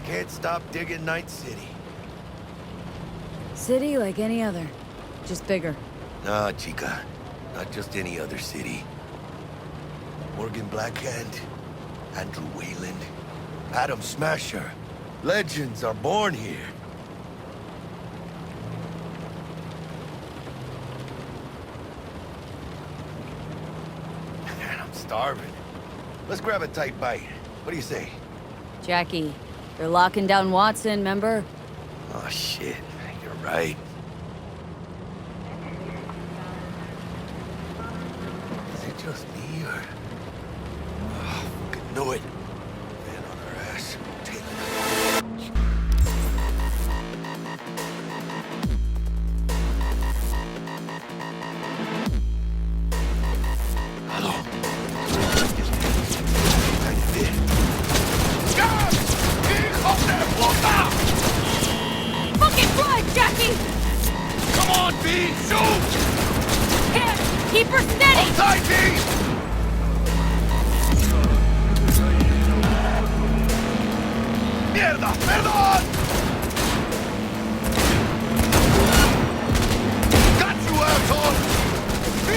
Can't stop digging Night City. City like any other, just bigger. Nah, chica. Not just any other city. Morgan Blackhand, Andrew Wayland, Adam Smasher. Legends are born here. Man, I'm starving. Let's grab a tight bite. What do you say? Jackie, they're locking down Watson, remember? Oh, shit. You're right. Is it just me, or... Oh, fucking knew it. Man on her ass. Take it. Hello. Fucking run, Jackie! Come on, B! Shoot! Can't! Keep her steady! Hold tight, B! Mierda! Perdón! Got you, asshole! B!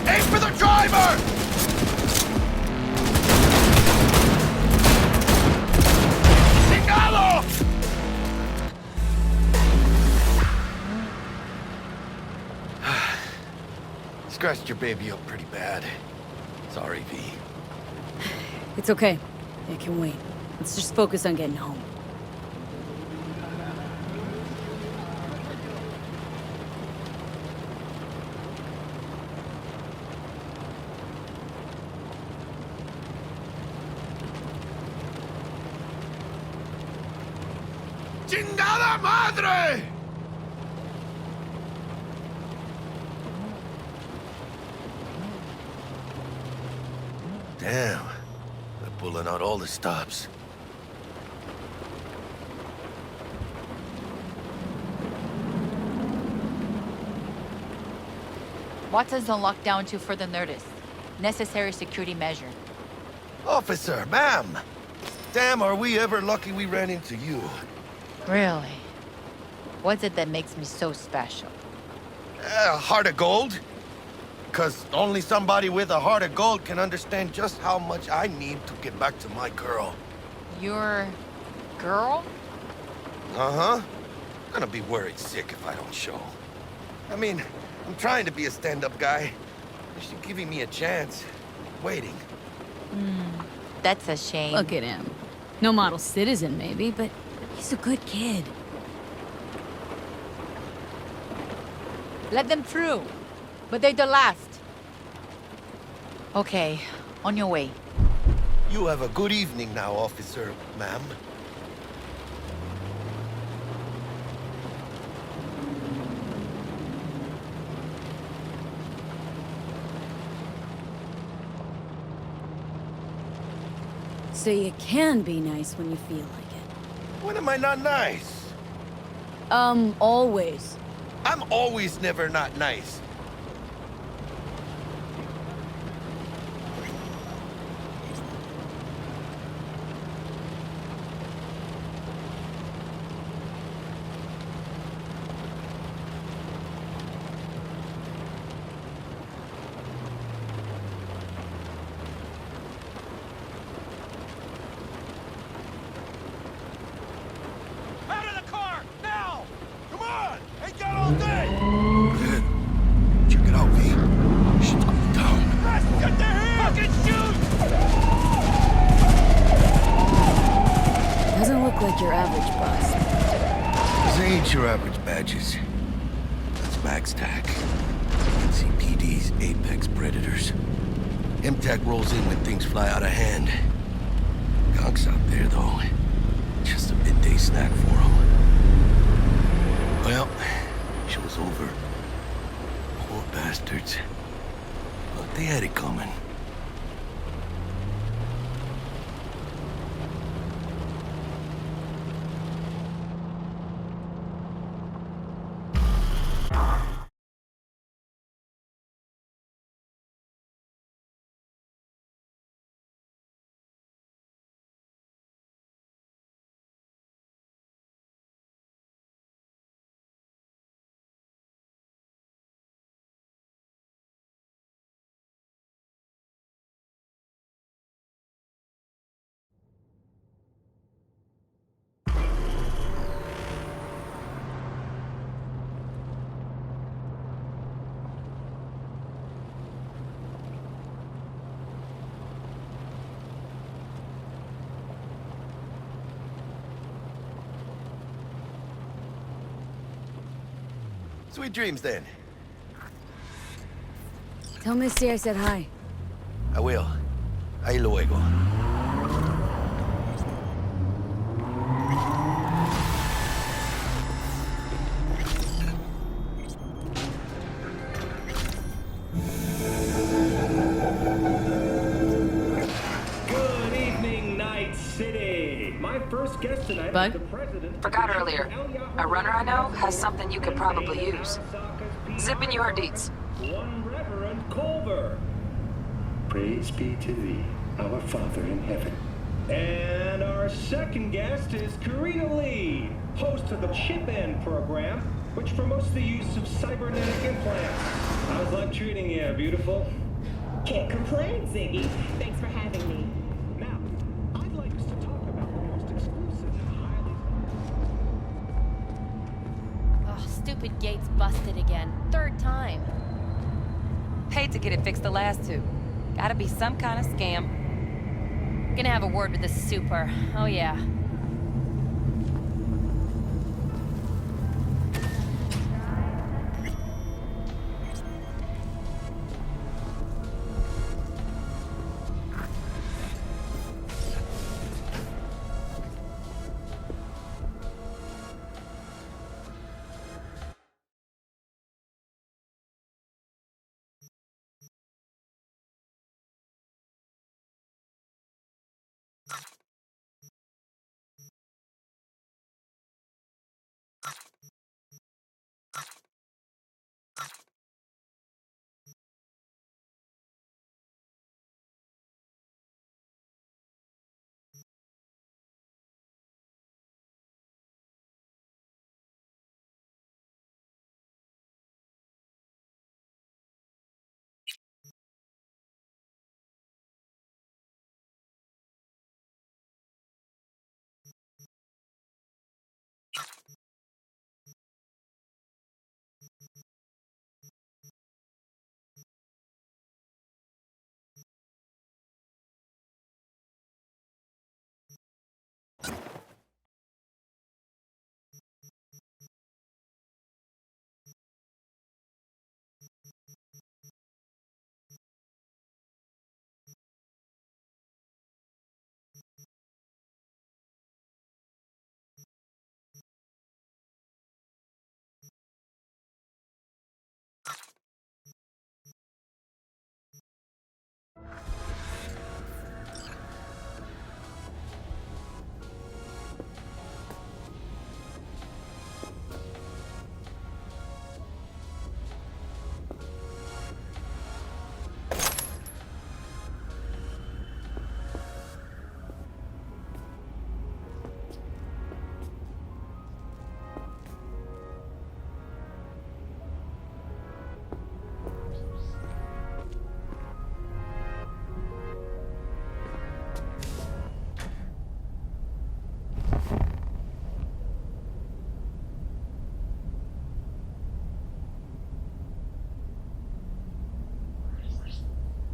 Aim for the driver! Chingado! Scratched your baby up pretty bad. Sorry, V. It's okay. It can wait. Let's just focus on getting home. ¡Chingada madre! Damn. They're pulling out all the stops. Watson's on lockdown to further notice. Necessary security measure. Officer, ma'am! Damn, are we ever lucky we ran into you. Really? What's it that makes me so special? Heart of gold? 'Cause only somebody with a heart of gold can understand just how much I need to get back to my girl. Your girl? Uh-huh. Gonna be worried sick if I don't show. I mean, I'm trying to be a stand-up guy. She's giving me a chance. Waiting. That's a shame. Look at him. No model citizen, maybe, but he's a good kid. Let them through. But they're the last. Okay, on your way. You have a good evening now, officer, ma'am. So you can be nice when you feel like it. When am I not nice? Always. I'm always never not nice. Check it out, V. Shit's going down. Get there! Fucking shoot! Doesn't look like your average bust. These ain't your average badges. That's Max Tac. NCPD's apex predators. MTAC rolls in when things fly out of hand. Gonks out there, though. Just a midday snack for them. Well, show's over. Poor bastards. But they had it coming. Sweet dreams, then. Tell Misty I said hi. I will. Ahí luego. Good evening, Night City. My first guest tonight Bug? is the president. Forgot earlier. A runner I know has something you could probably use. Zip in your deeds. One Reverend Culver. Praise be to thee, our Father in heaven. And our second guest is Karina Lee, host of the Chip In program, which promotes the use of cybernetic implants. How's life treating you, beautiful? Can't complain, Ziggy. Thanks for having me. Now, I'd like us to talk about the most exclusive and highly... Oh, stupid gate's busted again. Third time. Paid to get it fixed the last two. Gotta be some kind of scam. Gonna have a word with the super. Oh, yeah.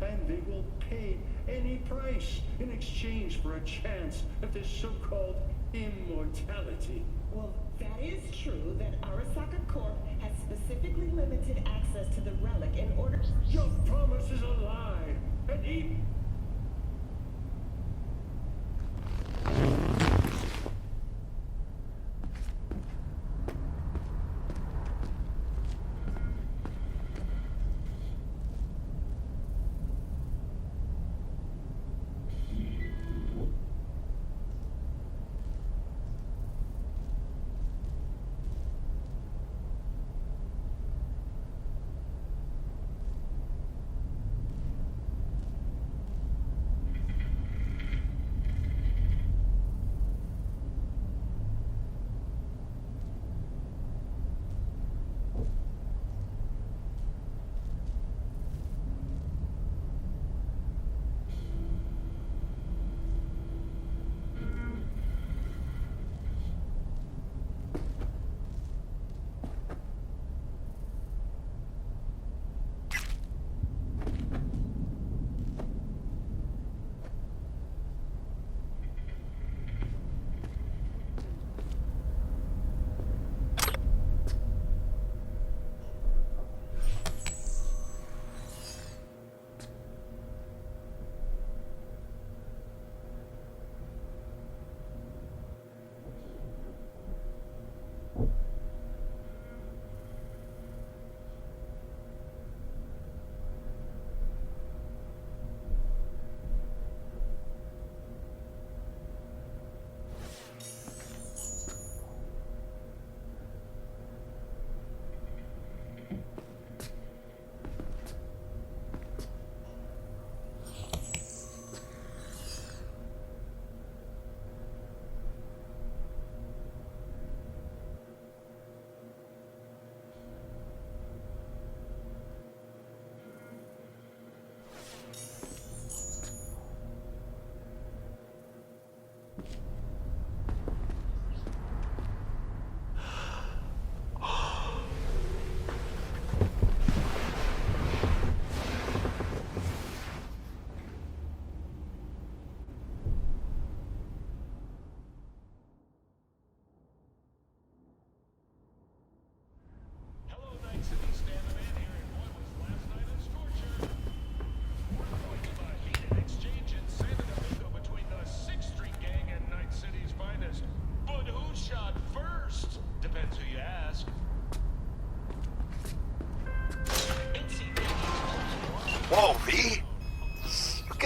And they will pay any price in exchange for a chance at this so-called immortality. Well, that is true that Arasaka Corp has specifically limited access to the relic in order... Your promise is a lie, and he...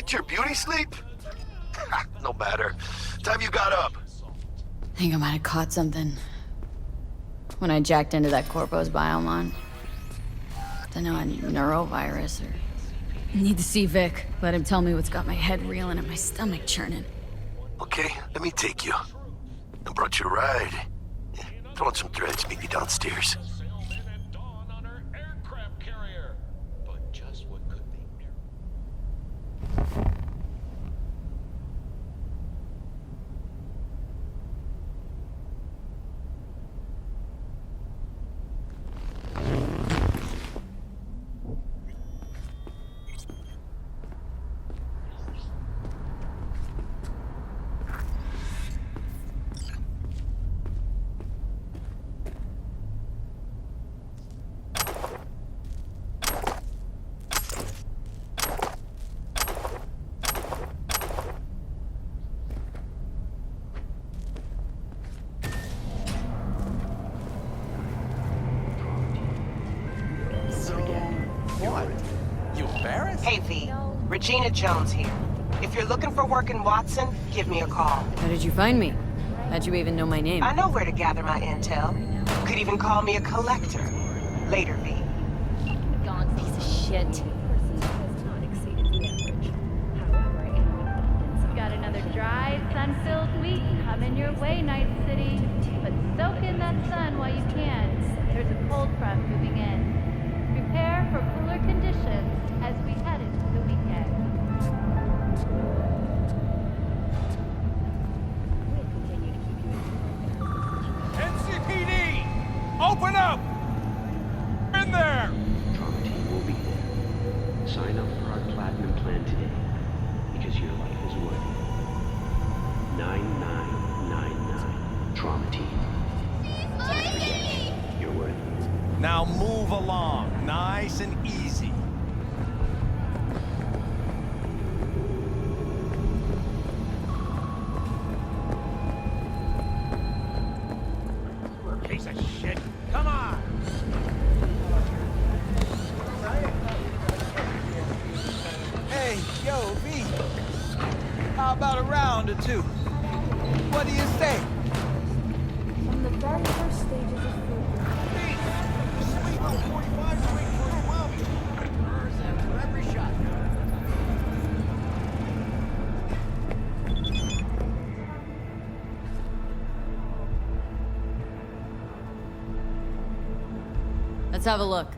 Get your beauty sleep? No matter. Time you got up. I think I might have caught something. When I jacked into that Corpo's biomon. Don't know, a neurovirus or... Need to see Vic. Let him tell me what's got my head reeling and my stomach churning. Okay, let me take you. I brought you a ride. Throw on some threads, meet me downstairs. Hey, V. Regina Jones here. If you're looking for work in Watson, give me a call. How did you find me? How'd you even know my name? I know where to gather my intel. You could even call me a collector. Later, V. Gone piece of shit. Got another dry, sun-filled week coming your way, Night City. But soak in that sun while you can. There's a cold front moving in. Prepare for cooler conditions as we head into the weekend. NCPD! Open up! In there! Trauma team will be there. Sign up for our platinum plan today, because your life is worth it. 9999 Trauma team. Don't forget, you're worth it. Now move along, nice and easy. Piece of shit. Come on! Hey, yo, V. How about a round or two? What do you say? From the very first stages of food. Every shot. Let's have a look.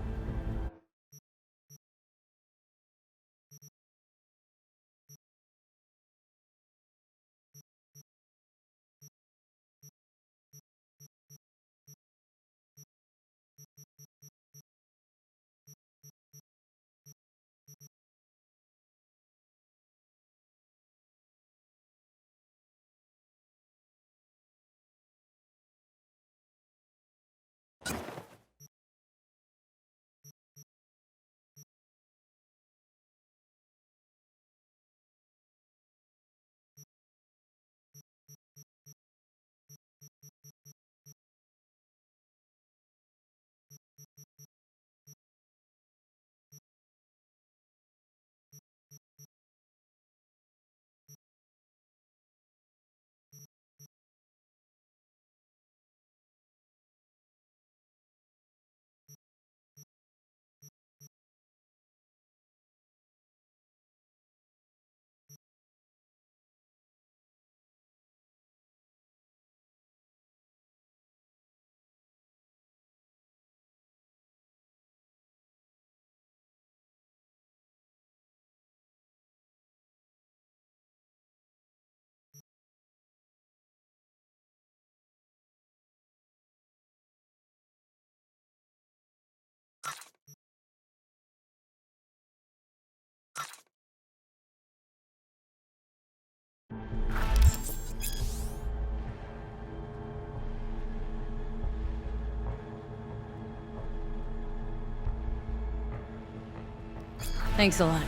Thanks a lot.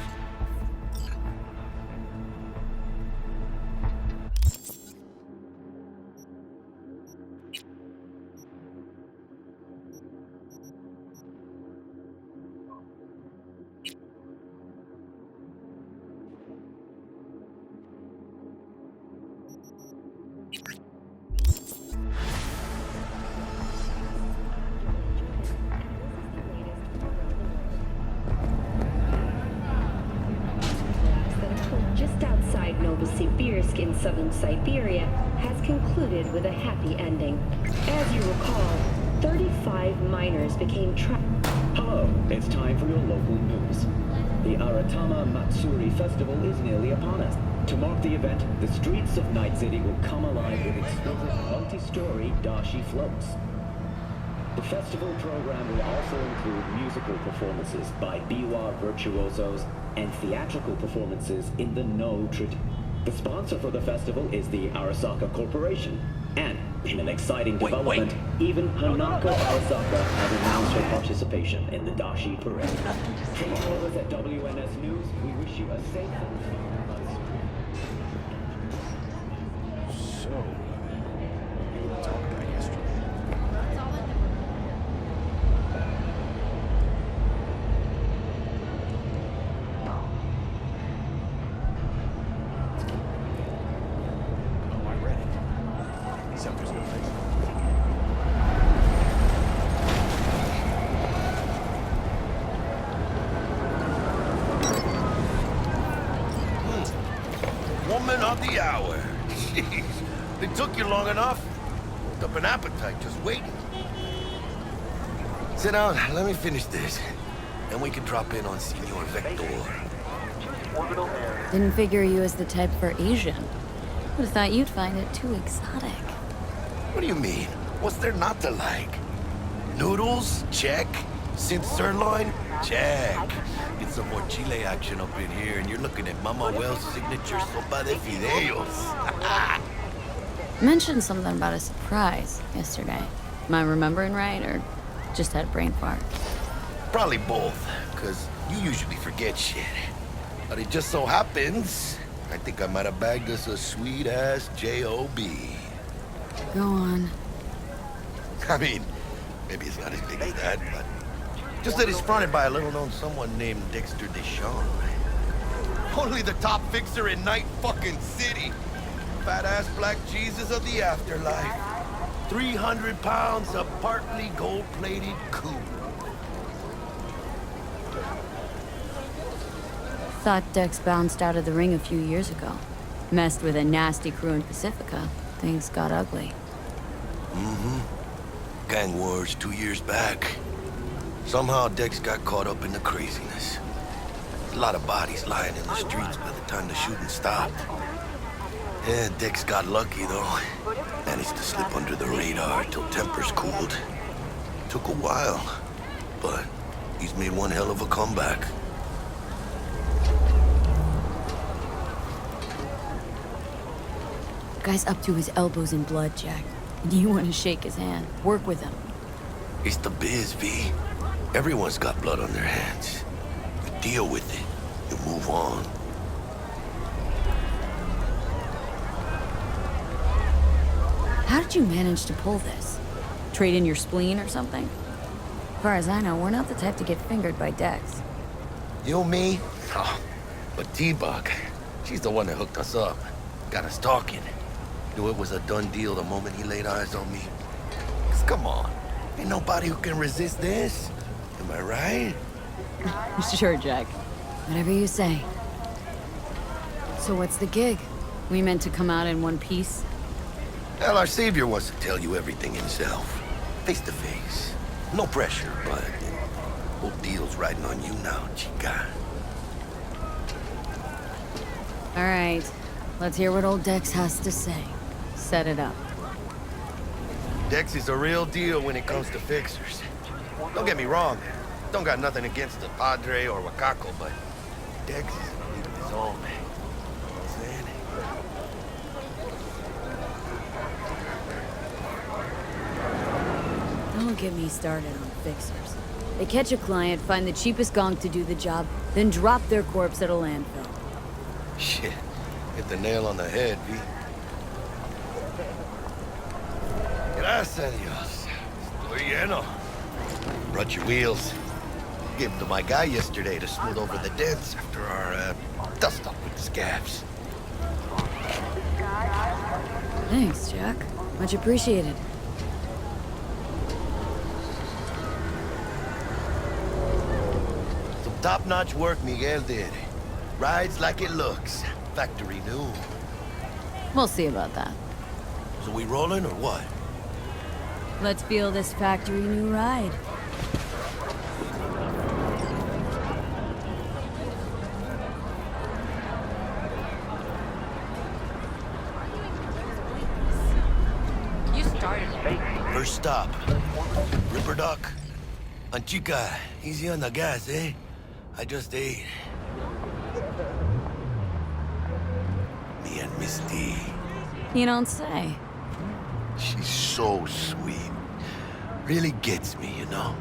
inside Novosibirsk in southern Siberia has concluded with a happy ending. As you recall, 35 miners became trapped. Hello, it's time for your local news. The Aratama Matsuri Festival is nearly upon us. To mark the event, the streets of Night City will come alive with exquisite multi-story dashi floats. The festival program will also include musical performances by biwa virtuosos and theatrical performances in the No tradition. The sponsor for the festival is the Arasaka Corporation. And, in an exciting development, even Hanako Arasaka has announced her participation in the Dashi Parade. From all of us at WNS News, we wish you a safe and fun So, you were talking about yesterday. Oh, I read it. Something's gonna fix it. Woman of the hour. Jeez, it took you long enough. Worked up an appetite just waiting. Sit down, let me finish this. Then we can drop in on Senor Vector. Didn't figure you as the type for Asian. Would've thought you'd find it too exotic. What do you mean? What's there not to like? Noodles? Check. Synth sirloin? Check. Get some more Chile action up in here, and you're looking at Mama Wells' signature sopa de fideos. Mentioned something about a surprise yesterday. Am I remembering right, or just had a brain fart? Probably both, because you usually forget shit. But it just so happens, I think I might have bagged us a sweet-ass J.O.B. Go on. I mean, maybe it's not as big as that, but just that it's fronted by a little-known someone named Dexter Deschamps. Only the top fixer in Night fucking City. Fat-ass black Jesus of the afterlife. 300 pounds of partly gold-plated coup. Thought Dex bounced out of the ring a few years ago. Messed with a nasty crew in Pacifica. Things got ugly. Mm-hmm. Gang wars 2 years back. Somehow Dex got caught up in the craziness. A lot of bodies lying in the streets by the time the shooting stopped. Yeah, Dex got lucky though. Managed to slip under the radar till tempers cooled. Took a while, but he's made one hell of a comeback. Guy's up to his elbows in blood, Jack. And you want to shake his hand. Work with him. It's the biz, V. Everyone's got blood on their hands. You deal with it. You move on. How did you manage to pull this? Trade in your spleen or something? As far as I know, we're not the type to get fingered by Dex. You, me? Oh, but T-Bug, she's the one that hooked us up. Got us talking. Knew it was a done deal the moment he laid eyes on me. 'Cause come on, ain't nobody who can resist this. Am I right? Sure, Jack. Whatever you say. So what's the gig? We meant to come out in one piece? Well, our savior wants to tell you everything himself. Face to face. No pressure, but whole deal's riding on you now, chica. All right. Let's hear what old Dex has to say. Set it up. Dex is a real deal when it comes to fixers. Don't get me wrong. Don't got nothing against the Padre or Wakako, but Dex is in a league of his own. You know what I'm saying? Don't get me started on fixers. They catch a client, find the cheapest gonk to do the job, then drop their corpse at a landfill. Shit. Hit the nail on the head, V. Gracias, Dios. Estoy lleno. Brought your wheels. Gave them to my guy yesterday to smooth over the dents after our dust-up with the scabs. Thanks, Jack. Much appreciated. Some top-notch work Miguel did. Rides like it looks. factory new. We'll see about that. So we rolling or what? Let's feel this factory new ride. You started it. First stop. Ripper Dock. Anchica, easy on the gas, eh? I just ate. Me and Misty. You don't say. She's so sweet. Really gets me, you know?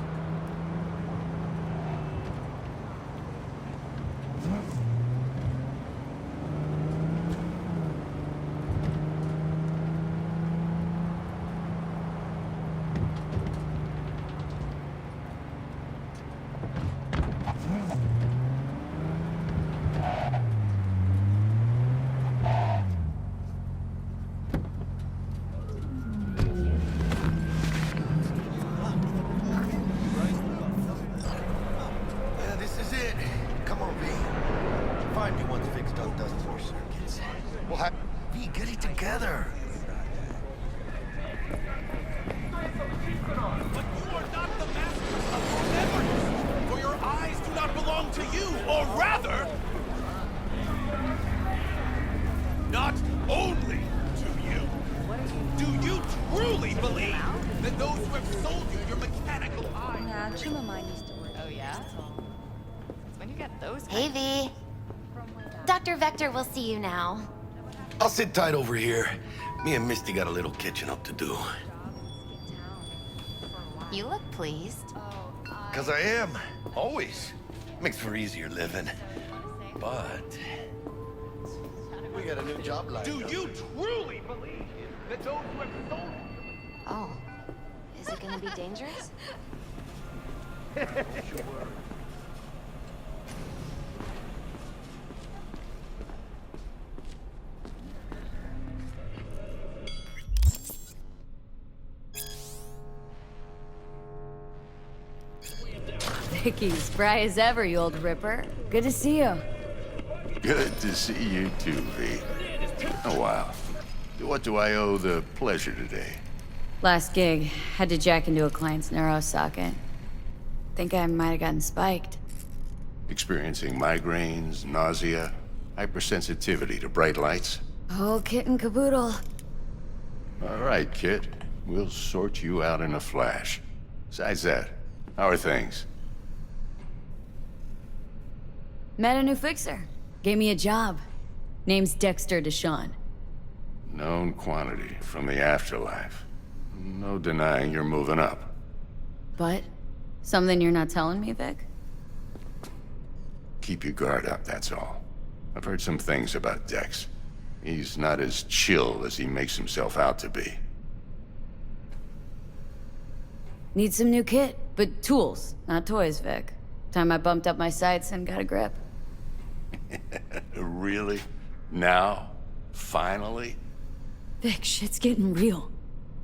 Hey, V. Dr. Vector will see you now. I'll sit tight over here. Me and Misty got a little catching up to do. You look pleased. 'Cause I am. Always. Makes for easier living. But... we got a new job lined up. Do you truly believe that those who have sold you... Oh. Is it gonna be dangerous? Sure. Vicky, spry as ever, you old ripper. Good to see you. Good to see you too, V. Oh, wow. What do I owe the pleasure today? Last gig, had to jack into a client's neuro socket. Think I might have gotten spiked. Experiencing migraines, nausea, hypersensitivity to bright lights? Oh, kit and caboodle. All right, kid. We'll sort you out in a flash. Besides that, how are things? Met a new fixer. Gave me a job. Name's Dexter Deshawn. Known quantity from the afterlife. No denying you're moving up. But? Something you're not telling me, Vic? Keep your guard up, that's all. I've heard some things about Dex. He's not as chill as he makes himself out to be. Need some new kit, but tools, not toys, Vic. Time I bumped up my sights and got a grip. Really? Now? Finally? Vic, shit's getting real.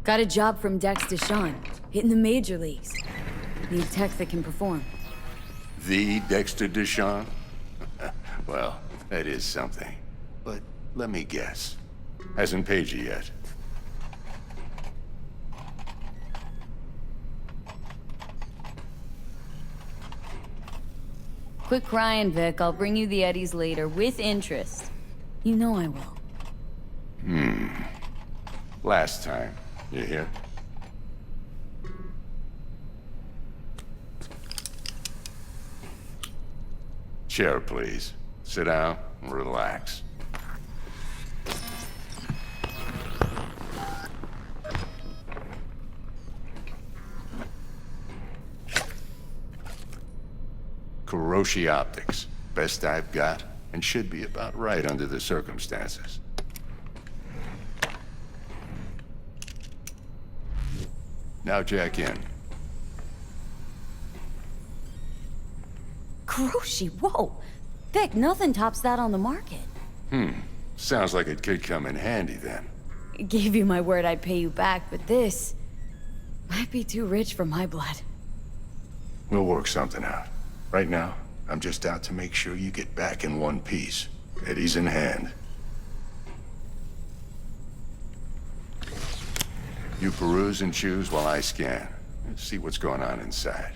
Got a job from Dex Deshawn, hitting the major leagues. Need tech that can perform. The Dexter Deshawn? Well, that is something. But let me guess. Hasn't paid you yet. Quit crying, Vic. I'll bring you the Eddies later, with interest. You know I will. Last time. You hear? Chair, please. Sit down and relax. Kuroshi Optics. Best I've got, and should be about right under the circumstances. Now jack in. Kuroshi, whoa! Vic, nothing tops that on the market. Sounds like it could come in handy then. Gave you my word I'd pay you back, but this might be too rich for my blood. We'll work something out. Right now, I'm just out to make sure you get back in one piece. Eddie's in hand. You peruse and choose while I scan. Let's see what's going on inside.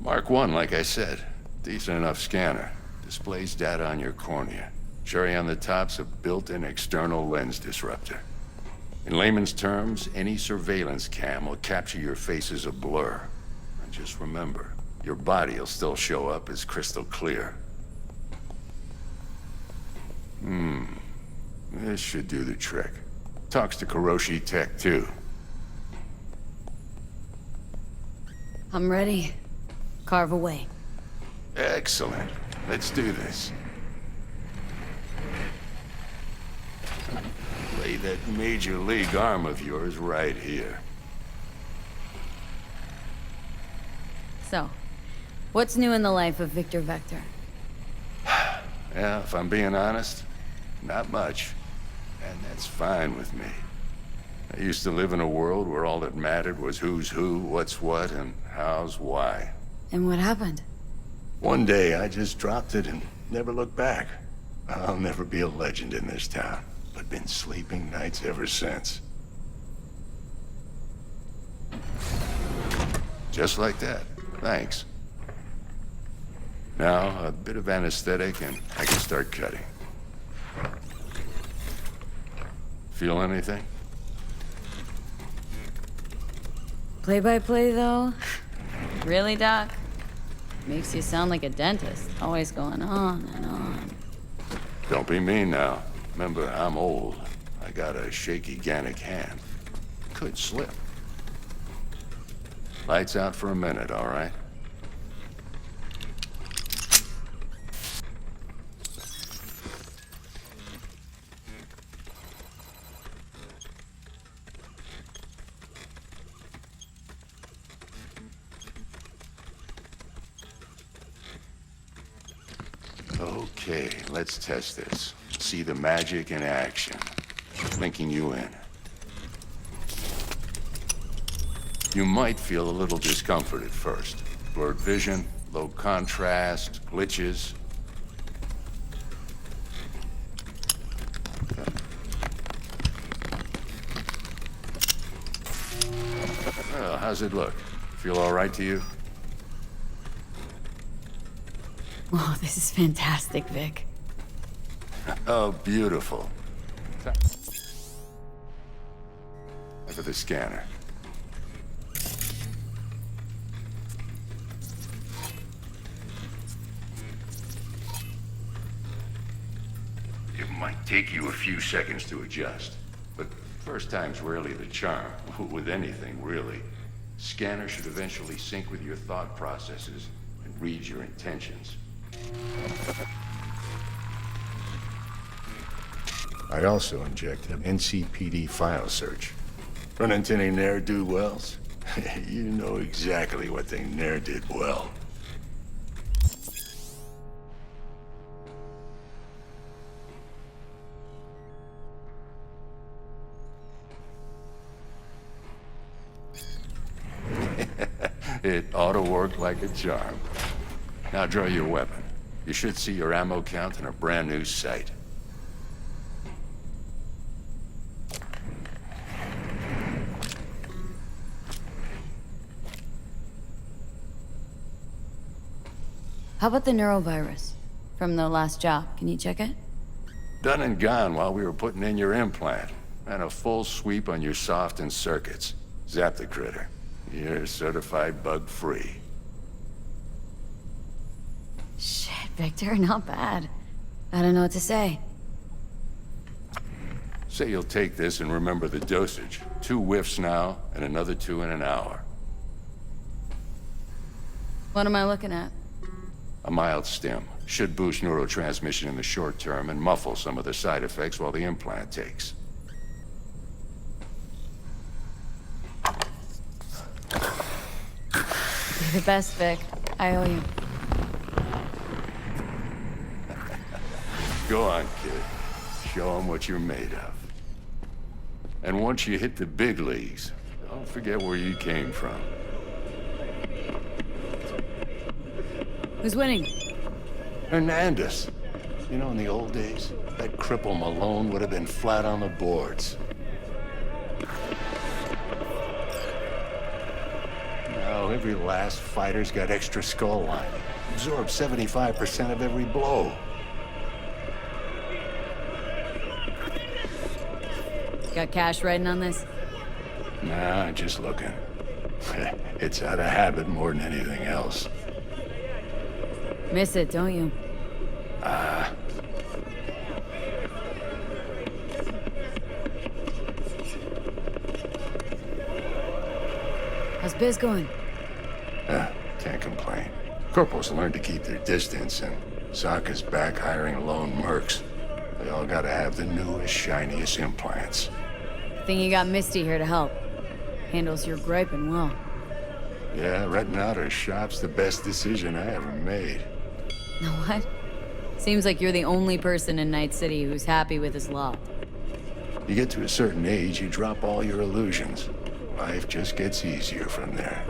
Mark 1, like I said. Decent enough scanner. Displays data on your cornea. Cherry on the top's a built-in external lens disruptor. In layman's terms, any surveillance cam will capture your face as a blur. And just remember, your body will still show up as crystal clear. This should do the trick. Talks to Kuroshi Tech, too. I'm ready. Carve away. Excellent. Let's do this. Lay that major league arm of yours right here. So, what's new in the life of Victor Vector? Yeah, if I'm being honest, not much. And that's fine with me. I used to live in a world where all that mattered was who's who, what's what, and how's why. And what happened? One day, I just dropped it and never looked back. I'll never be a legend in this town, but been sleeping nights ever since. Just like that. Thanks. Now, a bit of anesthetic and I can start cutting. Feel anything? Play-by-play, though? Really, Doc? Makes you sound like a dentist, always going on and on. Don't be mean now. Remember, I'm old. I got a shaky Gannic hand. Could slip. Lights out for a minute, all right? Okay, let's test this. See the magic in action. Linking you in. You might feel a little discomfort at first. Blurred vision, low contrast, glitches. Well, how's it look? Feel all right to you? Oh, this is fantastic, Vic. Oh, beautiful. For the scanner. It might take you a few seconds to adjust, but first time's rarely the charm. With anything, really. Scanner should eventually sync with your thought processes and read your intentions. I also inject an NCPD file search. Run into any ne'er-do-wells? You know exactly what they ne'er did well. It ought to work like a charm. Now draw your weapon. You should see your ammo count in a brand new sight. How about the neurovirus from the last job? Can you check it? Done and gone while we were putting in your implant. And a full sweep on your soft and circuits. Zap the critter. You're certified bug-free. Shit, Victor, not bad. I don't know what to say. Say you'll take this and remember the dosage. 2 whiffs now, and another 2 in an hour. What am I looking at? A mild stim. Should boost neurotransmission in the short term and muffle some of the side effects while the implant takes. You're the best, Vic. I owe you. Go on, kid. Show them what you're made of. And once you hit the big leagues, don't forget where you came from. Who's winning? Hernandez. You know, in the old days, that cripple Malone would have been flat on the boards. Now, every last fighter's got extra skull lining. Absorbs 75% of every blow. Got cash writing on this? Nah, just looking. It's out of habit more than anything else. Miss it, don't you? How's biz going? Can't complain. Corporals learn to keep their distance, and Sokka's back hiring lone mercs. They all gotta have the newest, shiniest implants. Think you got Misty here to help. Handles your griping well. Yeah, renting out her shop's the best decision I ever made. Know what? Seems like you're the only person in Night City who's happy with his lot. You get to a certain age, you drop all your illusions. Life just gets easier from there.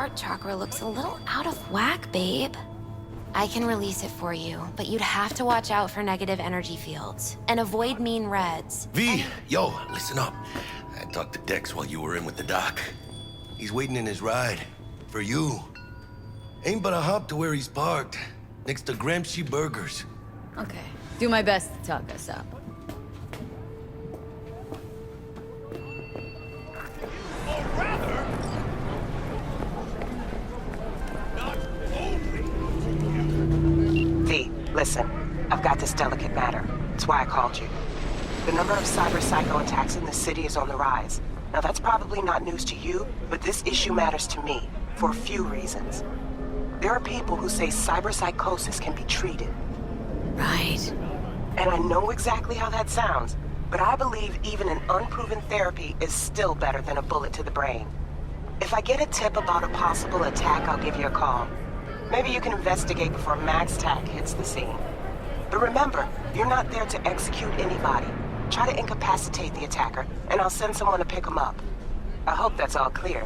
heart chakra looks a little out of whack, babe. I can release it for you, but you'd have to watch out for negative energy fields and avoid mean reds. V, yo, listen up. I talked to Dex while you were in with the doc. He's waiting in his ride. For you. Ain't but a hop to where he's parked. Next to Gramsci Burgers. Okay. Do my best to talk us up. V, listen. I've got this delicate matter. That's why I called you. The number of cyber psycho attacks in the city is on the rise. Now that's probably not news to you, but this issue matters to me for a few reasons. There are people who say cyberpsychosis can be treated. Right. And I know exactly how that sounds, but I believe even an unproven therapy is still better than a bullet to the brain. If I get a tip about a possible attack, I'll give you a call. Maybe you can investigate before MaxTac hits the scene. But remember, you're not there to execute anybody. Try to incapacitate the attacker, and I'll send someone to pick him up. I hope that's all clear.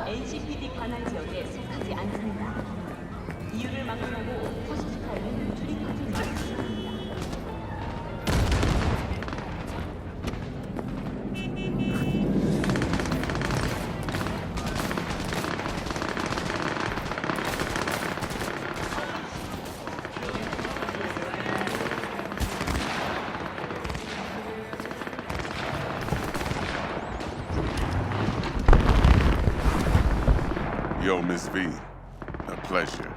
NCPD 관할 지역에 속하지 않습니다. 이유를 막론하고 호시스타일은 줄이 커진 것입니다. Yo, Miss V. A pleasure.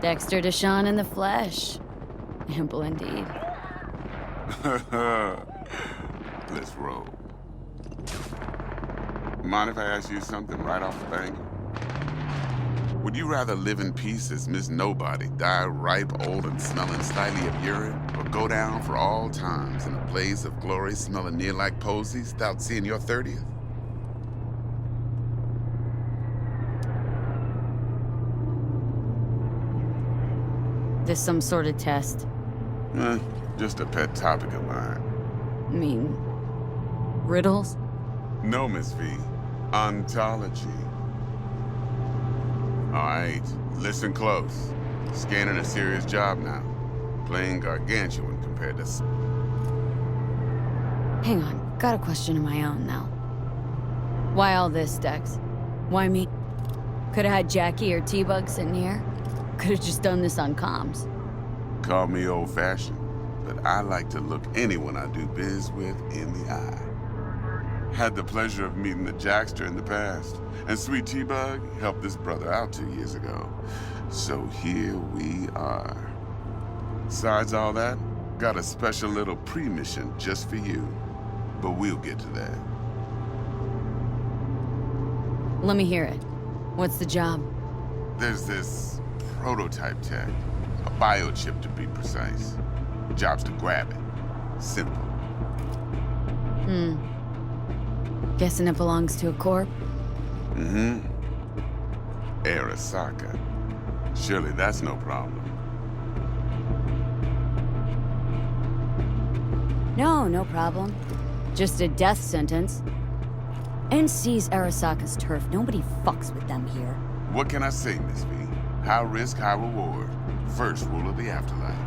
Dexter Deshawn in the flesh. Ample indeed. Let's roll. Mind if I ask you something right off the bank? Would you rather live in peace as Miss Nobody, die ripe, old, and smelling slightly of urine, or go down for all times in a blaze of glory smelling near like posies without seeing your 30th? This some sort of test? Just a pet topic of mine. I mean, riddles? No, Miss V. Ontology. All right, listen close. Scanning a serious job now. Playing gargantuan compared to... Hang on, got a question of my own now. Why all this, Dex? Why me? Could've had Jackie or T-Bug sitting here. Could've just done this on comms. Call me old-fashioned. but I like to look anyone I do biz with in the eye. Had the pleasure of meeting the Jackster in the past, and Sweet T-Bug helped this brother out 2 years ago. So here we are. Besides all that, got a special little pre-mission just for you. But we'll get to that. Let me hear it. What's the job? There's this prototype tech, a biochip to be precise. Job's to grab it. Simple. Guessing it belongs to a corp? Mm-hmm. Arasaka. Surely that's no problem. No problem. Just a death sentence. NC's Arasaka's turf. Nobody fucks with them here. What can I say, Miss V? High risk, high reward. First rule of the afterlife.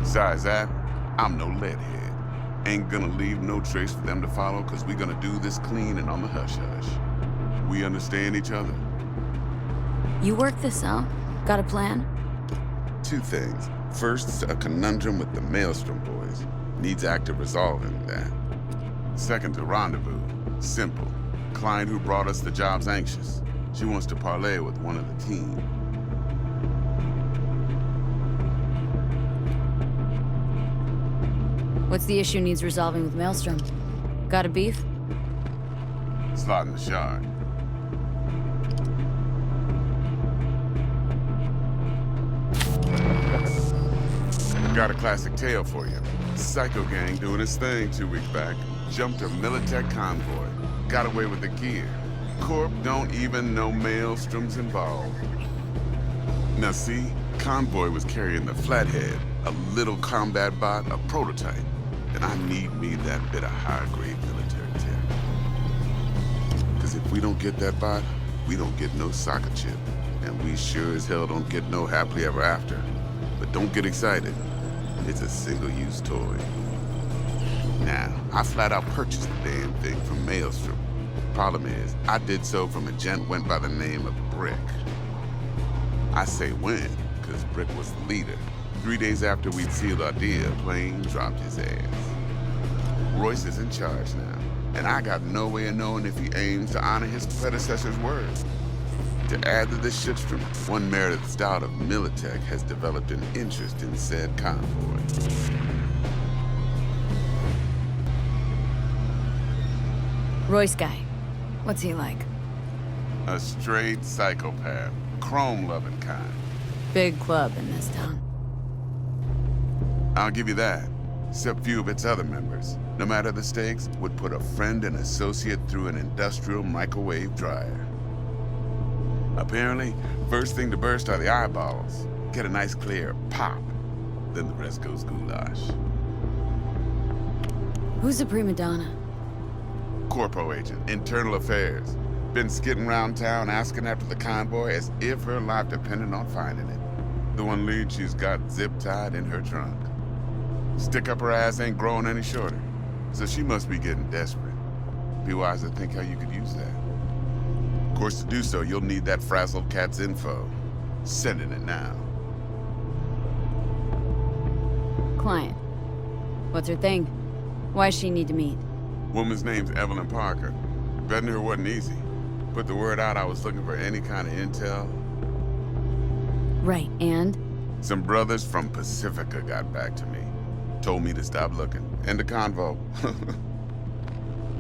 Besides that, I'm no leadhead. Ain't gonna leave no trace for them to follow, cause we gonna do this clean and on the hush-hush. We understand each other? You work this out? Got a plan? 2 things. First, a conundrum with the Maelstrom boys. Needs active resolving that. Second, a rendezvous. Simple. Client who brought us the job's anxious. She wants to parlay with one of the team. What's the issue needs resolving with Maelstrom? Got a beef? Slot in the shard. Got a classic tale for you. Psycho gang doing its thing 2 weeks back. Jumped a Militech convoy. Got away with the gear. Corp don't even know Maelstrom's involved. Now see, convoy was carrying the Flathead, a little combat bot, a prototype. And I need me that bit of high-grade military tech. Cause if we don't get that bot, we don't get no soccer chip. And we sure as hell don't get no happily ever after. But don't get excited. It's a single-use toy. Now, I flat out purchased the damn thing from Maelstrom. Problem is, I did so from a gent went by the name of Brick. I say when, cause Brick was the leader. 3 days after we'd sealed our deal, Plane dropped his ass. Royce is in charge now, and I got no way of knowing if he aims to honor his predecessor's word. To add to this shitstorm, one Meredith Stout of Militech has developed an interest in said convoy. Royce guy. What's he like? A straight psychopath. Chrome-loving kind. Big club in this town. I'll give you that. Except few of its other members, no matter the stakes, would put a friend and associate through an industrial microwave dryer. Apparently, first thing to burst are the eyeballs. Get a nice clear pop. Then the rest goes goulash. Who's the prima donna? Corpo agent, internal affairs. Been skidding around town asking after the convoy as if her life depended on finding it. The one lead she's got zip-tied in her trunk. Stick up her ass ain't growing any shorter, so she must be getting desperate. Be wise to think how you could use that. Of course, to do so, you'll need that frazzled cat's info. Sending it now. Client. What's her thing? Why's she need to meet? Woman's name's Evelyn Parker. Betting her wasn't easy. Put the word out I was looking for any kind of intel. Right, and? Some brothers from Pacifica got back to me. Told me to stop looking. End of convo.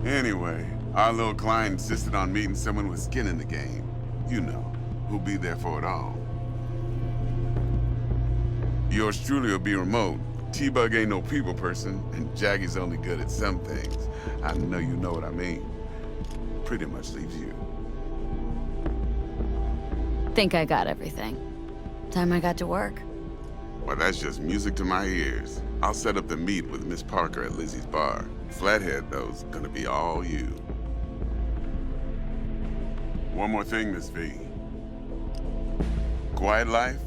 Anyway, our little client insisted on meeting someone with skin in the game. You know, who'll be there for it all. Yours truly will be remote. T-Bug ain't no people person, and Jaggy's only good at some things. I know you know what I mean. Pretty much leaves you. Think I got everything. Time I got to work. Well, that's just music to my ears. I'll set up the meet with Miss Parker at Lizzie's bar. Flathead, though's gonna be all you. One more thing, Miss V. Quiet life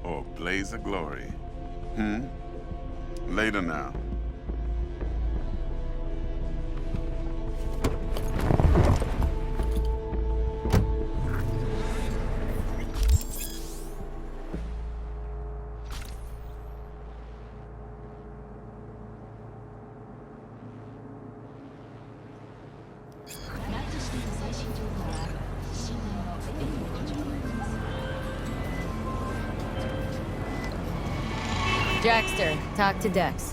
or blaze of glory? Later now. Jackster, talk to Dex.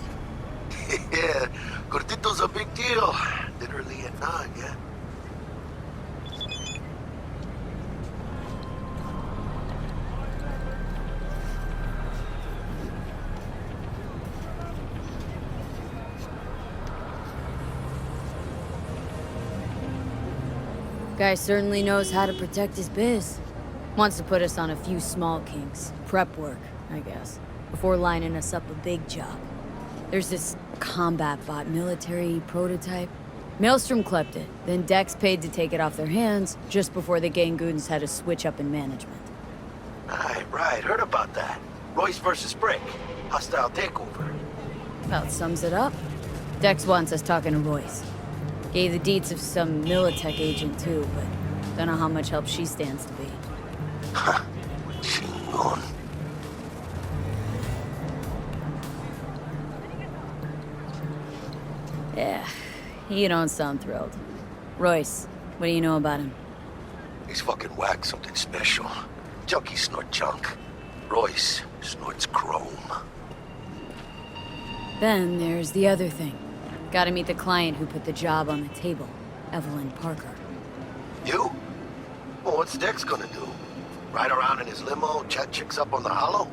Yeah, Gordito's a big deal. Literally at 9, yeah? Guy certainly knows how to protect his biz. Wants to put us on a few small kinks. Prep work, I guess. Before lining us up a big job. There's this combat bot military prototype. Maelstrom clept it, then Dex paid to take it off their hands just before the Gangoons had a switch up in management. Right, heard about that. Royce versus Brick. Hostile takeover. About sums it up. Dex wants us talking to Royce. Gave the deets of some Militech agent too, but don't know how much help she stands to be. Ha! Chingon. Yeah, you don't sound thrilled. Royce, what do you know about him? He's fucking whack, something special. Junkies snort junk. Royce snorts chrome. Then there's the other thing. Gotta meet the client who put the job on the table, Evelyn Parker. You? Well, what's Dex gonna do? Ride around in his limo, chat chicks up on the hollow?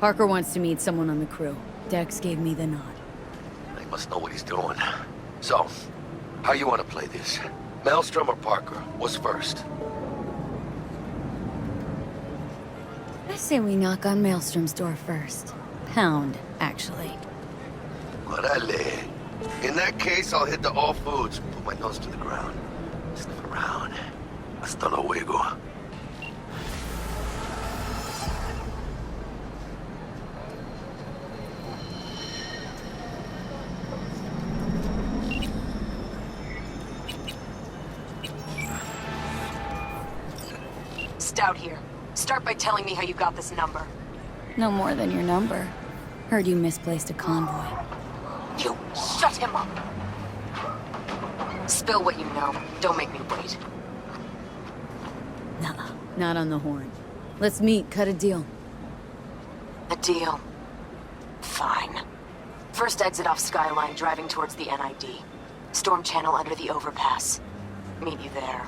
Parker wants to meet someone on the crew. Dex gave me the nod. He must know what he's doing. So, how you want to play this? Maelstrom or Parker? What's first? I say we knock on Maelstrom's door first. Pound, actually. Orale. In that case, I'll hit the all foods, put my nose to the ground. Sniff around. Hasta luego. Stout here. Start by telling me how you got this number. No more than your number. Heard you misplaced a convoy. You shut him up! Spill what you know. Don't make me wait. Nuh-uh. Not on the horn. Let's meet, cut a deal. A deal. Fine. First exit off Skyline, driving towards the NID. Storm channel under the overpass. Meet you there.